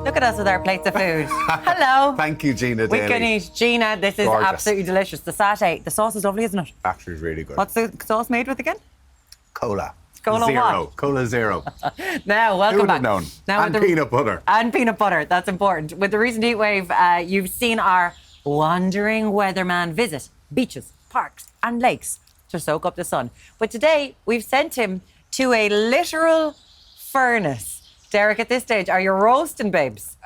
Look at us with our plates of food. Hello. Thank you, Gina We Daly. can eat. Gina, this is Gorgeous. absolutely delicious. The satay, the sauce is lovely, isn't it? Actually, really good. What's the sauce made with again? Cola? Cola Zero. what? Cola Zero. Now, welcome Who would back. have known? Now And peanut butter. And peanut butter, that's important. With the recent heatwave, you've seen our wandering weatherman visit beaches, parks and lakes to soak up the sun. But today, we've sent him to a literal furnace. Derek, at this stage, are you roasting, babes?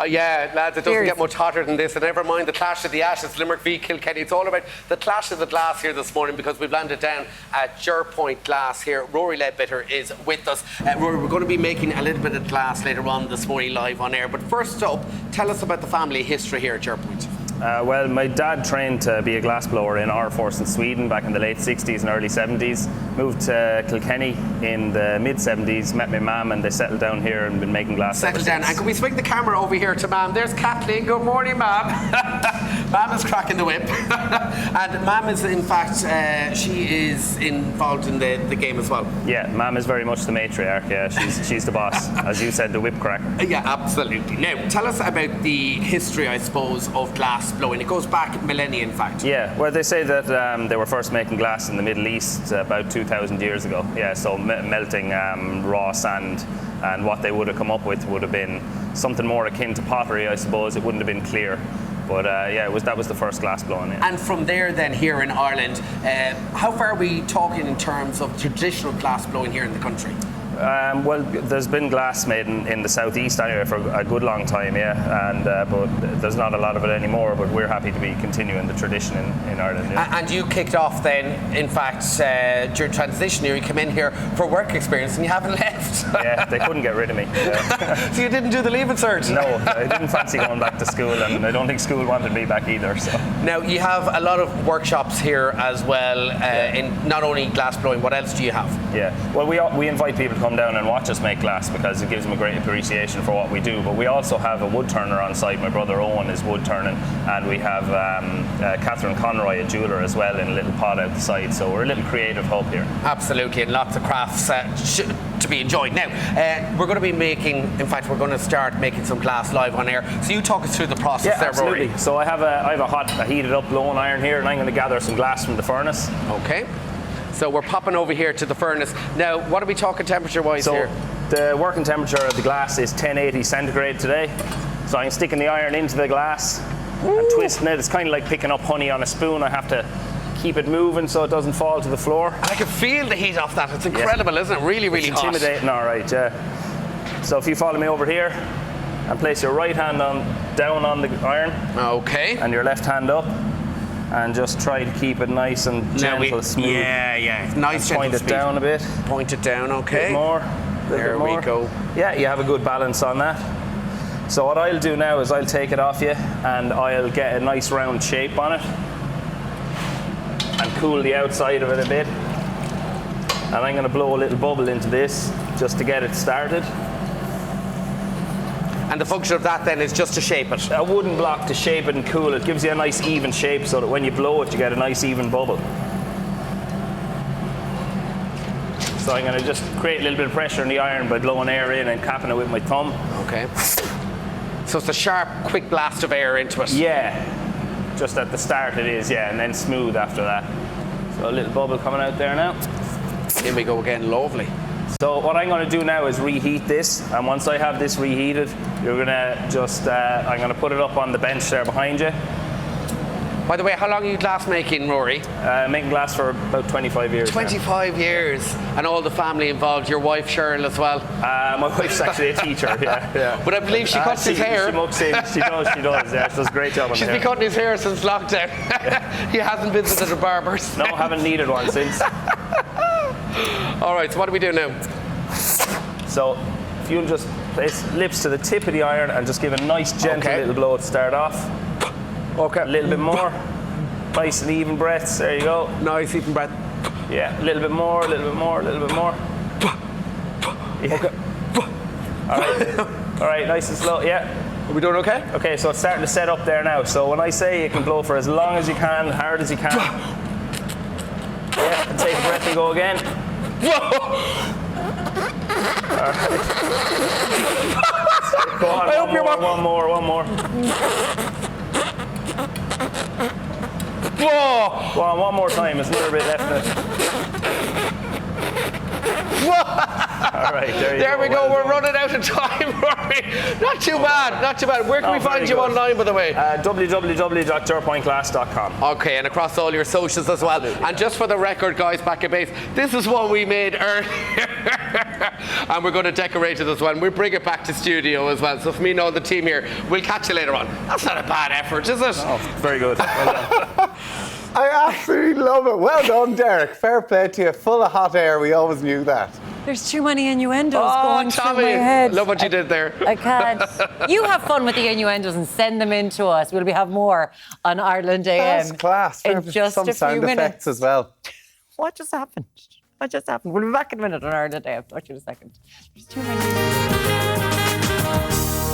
Yeah, lads, it doesn't Seriously. get much hotter than this. And never mind the clash of the ashes, Limerick v Kilkenny. It's all about the clash of the glass here this morning because we've landed down at Jerpoint Glass here. Rory Ledbetter is with us. Rory, we're going to be making a little bit of glass later on this morning live on air. But first up, tell us about the family history here at Jerpoint. Well, my dad trained to be a glassblower in our force in Sweden back in the late 60s and early 70s. Moved to Kilkenny in the mid 70s, met my mum, and they settled down here and been making glass. Settle down. And can we swing the camera over here to Mam? There's Kathleen. Good morning, Mam. Mam is cracking the whip. And Mam is, in fact, she is involved in the game as well. Yeah, Mum is very much the matriarch. Yeah, she's the boss, as you said, the whip cracker. Yeah, absolutely. Now, tell us about the history, I suppose, of glass blowing. It goes back millennia, in fact. Yeah, well, they say that they were first making glass in the Middle East about 2,000 years ago. Yeah, so melting raw sand, and what they would have come up with would have been something more akin to pottery, I suppose. It wouldn't have been clear. But yeah, that was the first glass blowing. Yeah. And from there, then, here in Ireland, how far are we talking in terms of traditional glass blowing here in the country? Well, there's been glass made in the southeast anyway for a good long time, yeah, and but there's not a lot of it anymore. But we're happy to be continuing the tradition in Ireland. Yeah. And you kicked off then, in fact, during transition year, you came in here for work experience and you haven't left. Yeah, they couldn't get rid of me. Yeah. So you didn't do the Leaving Cert? No, I didn't fancy going back to school, and I don't think school wanted me back either. So now you have a lot of workshops here as well, in not only glass blowing. What else do you have? yeah, well, we invite people to come down and watch us make glass because it gives them a great appreciation for what we do. But we also have a wood turner on site. My brother Owen is wood turning, and we have Catherine Conroy, a jeweller, as well, in a little pod out the side. So we're a little creative hub here. Absolutely, and lots of crafts to be enjoyed. Now, we're going to be making, in fact, we're going to start making some glass live on air. So you talk us through the process there, absolutely. Rory. So I have a heated up blowing iron here, and I'm going to gather some glass from the furnace. Okay. So we're popping over here to the furnace. Now, what are we talking temperature-wise here? The working temperature of the glass is 1080 centigrade today. So I'm sticking the iron into the glass and twisting it. It's kind of like picking up honey on a spoon. I have to keep it moving so it doesn't fall to the floor. I can feel the heat off that. It's incredible, isn't it? Really, really It's intimidating, all right, yeah. So if you follow me over here and place your right hand down on the iron. Okay. And your left hand up. And just try to keep it nice and gentle, smooth. Yeah. Nice, gentle, point it smooth. down a bit. Point it down, okay. A bit more. There we go. Yeah, you have a good balance on that. So what I'll do now is I'll take it off you and I'll get a nice round shape on it and cool the outside of it a bit. And I'm going to blow a little bubble into this just to get it started. And the function of that then is just to shape it? A wooden block to shape it and cool it. Gives you a nice even shape so that when you blow it you get a nice even bubble. So I'm going to just create a little bit of pressure in the iron by blowing air in and capping it with my thumb. Okay. So it's a sharp, quick blast of air into it? Yeah. Just at the start it is, yeah, and then smooth after that. So a little bubble coming out there now. Here we go again, lovely. So what I'm going to do now is reheat this, and once I have this reheated, you're going to just, I'm going to put it up on the bench there behind you. By the way, how long are you glass making, Rory? Making glass for about 25 years. 25 years, and all the family involved, your wife Cheryl as well? My wife's actually a teacher, yeah. But I believe she cuts his hair. She mucks in, she does, yeah, she does a great job on She's the hair. been cutting his hair since lockdown. He hasn't visited a barber's. No, haven't needed one since. All right, so what do we do now? So if you'll just place lips to the tip of the iron and just give a nice gentle little blow to start off. Okay. A little bit more. Nice and even breaths. There you go. Nice even breath. Yeah, a little bit more, a little bit more, a little bit more. Yeah. Okay. All right, nice and slow. Yeah. Are we doing okay? Okay, so it's starting to set up there now. So when I say you can blow for as long as you can, hard as you can. Yeah, and take a breath and go again. Whoa! All right. Go on, I hope you're one more. Whoa! Go on, one more time. There's another bit left in it. All right, there we go. Well We're done. running out of time, Rory. Not too bad. Where can we find you online, by the way? www.jerpointglass.com. Okay, and across all your socials as well. And just for the record, guys, back at base, this is one we made earlier. And we're going to decorate it as well. And we'll bring it back to studio as well. So for me and all the team here, we'll catch you later on. That's not a bad effort, is it? Oh, very good. Well done. I absolutely love it. Well done, Derek. Fair play to you. Full of hot air. We always knew that. There's too many innuendos going Tommy, through my head. love what you did there. I can't. You have fun with the innuendos and send them in to us. We'll have more on Ireland AM. That's class. In just Some a few sound minutes. effects as well. What just happened? We'll be back in a minute on Ireland AM. Talk to you in a second. There's too many.